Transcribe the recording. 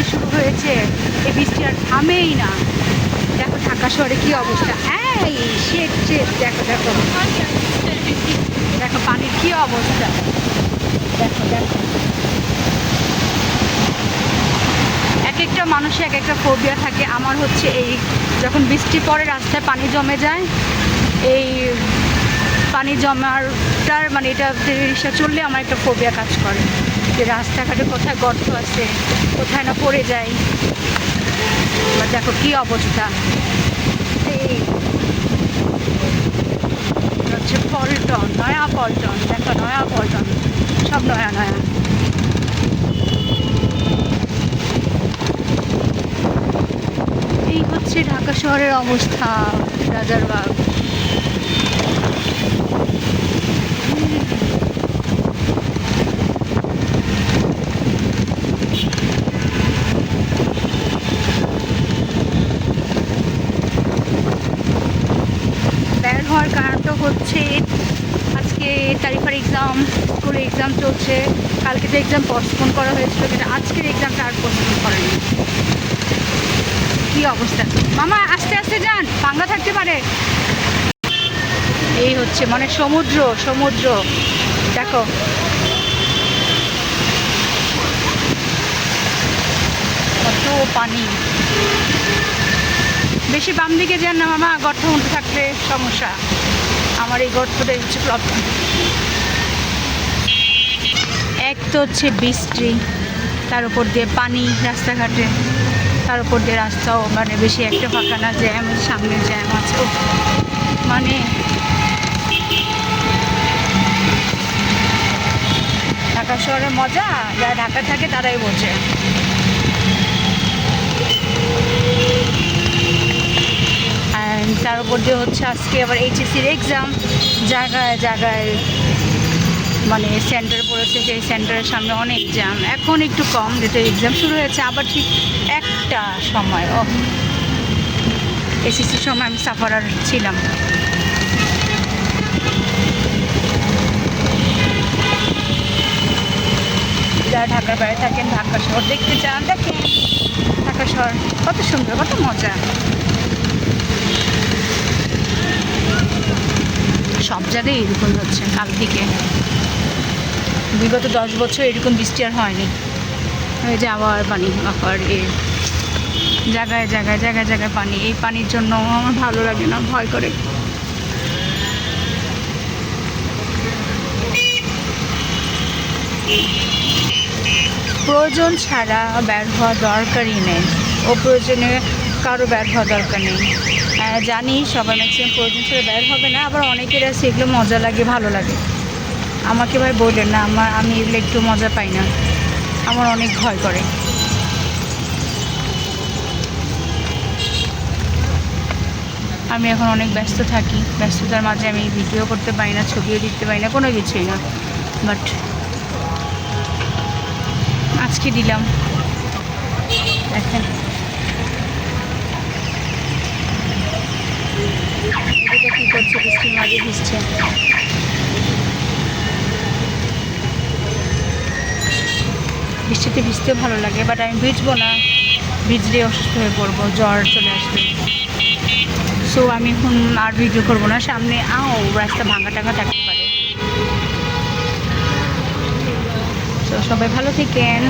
শুরু হয়েছে, এই বৃষ্টি আর থামেই না। দেখো ঢাকা শহরে কি অবস্থা। এই শেট শেট, দেখো দেখো দেখো পানির কি অবস্থা। দেখো দেখো, এক একটা মানুষের এক একটা ফোবিয়া থাকে। আমার হচ্ছে এই যখন বৃষ্টি পড়ে রাস্তায় পানি জমে যায়, এই পানি জমাটার মানে এটা রিক্সা চললে আমার একটা ফোবিয়া কাজ করে, যে রাস্তাঘাটে কোথায় গর্ত আছে, কোথায় না পড়ে যায়। এবার দেখো কি অবস্থা। এই হচ্ছে পল্টন, নয়া পল্টন, দেখো নয়া পল্টন, সব নয়া নয়া। এই হচ্ছে ঢাকা শহরের অবস্থা, রাজারবাগ। বের হওয়ার কারণ তো হচ্ছে আজকে তারিফার এক্সাম, স্কুলে এক্সাম চলছে। কালকে তো এক্সাম পোস্টপোন করা হয়েছিল, কিন্তু আজকের এক্সামটা আর পোস্টপোন করেনি। কি অবস্থা মামা, আস্তে আস্তে যান, পাঙ্গা থাকতে পারে। এই হচ্ছে মানে সমুদ্র, সমুদ্র দেখো। কত পানি। বেশি বাম দিকে যান না মামা, গর্ত উঠে থাকলে সমস্যা। আমার এই গর্তটাই হচ্ছে প্রবলেম। এক তো হচ্ছে বৃষ্টি, তার উপর দিয়ে পানি রাস্তাঘাটে, তার উপর দিয়ে রাস্তাও মানে বেশি একটা ফাঁকা না, জ্যাম, সামনে জ্যাম আছে। মানে ঢাকা শহরের মজা যারা ঢাকা থাকে তারাই বোঝে। তার উপর দিয়ে হচ্ছে আজকে আবার এইচএসসির এক্সাম, জায়গায় জায়গায় মানে সেন্টার পড়েছে, সেই সেন্টারের সামনে অনেক জ্যাম। এখন একটু কম, যেটা এক্সাম শুরু হয়েছে। আবার ঠিক একটা সময়, এসএসসির সময় আমি সাফারার ছিলাম। যারা ঢাকার বাইরে থাকেন, ঢাকা শহর দেখতে চান, দেখেন ঢাকা শহর কত সুন্দর, কত মজা। সব জায়গায় এরকম হচ্ছে কাল থেকে। বিগত 10 বছর এরকম বৃষ্টি আর হয়নি। ওই যে আবার পানি, আবার জায়গায় জায়গায় জায়গায় জায়গায় পানি। এই পানির জন্য আমার ভালো লাগে না, ভয় করে। প্রয়োজন ছাড়া বের হওয়া দরকারই নেই, ও প্রয়োজনে কারো বের হওয়া দরকার নেই। জানি সবাই ম্যাক্সিমাম প্রয়োজন ছাড়া বের হবে না, আবার অনেকের আছে এগুলো মজা লাগে, ভালো লাগে। আমাকে ভাই বললেন না, আমি এগুলো একটু মজা পাই না, আমার অনেক ভয় করে। আমি এখন অনেক ব্যস্ত থাকি, ব্যস্ততার মাঝে আমি ভিডিও করতে পারি না, ছবিও দিতে পারি না, কোনো কিছুই না। বাট আজকে দিলাম, দেখেন এটা কী করছে, বৃষ্টির মাঝে ভিজছে। বৃষ্টিতে ভিজতে ভালো লাগে, বাট আমি ভিজবো না, ভিজলে অসুস্থ হয়ে পড়বো, জ্বর চলে আসবে। সো আমি এখন আর ভিডিও করবো না, সামনে রাস্তা ভাঙা টাঙা থাকতে পারে। তো সবাই ভালো থাকেন।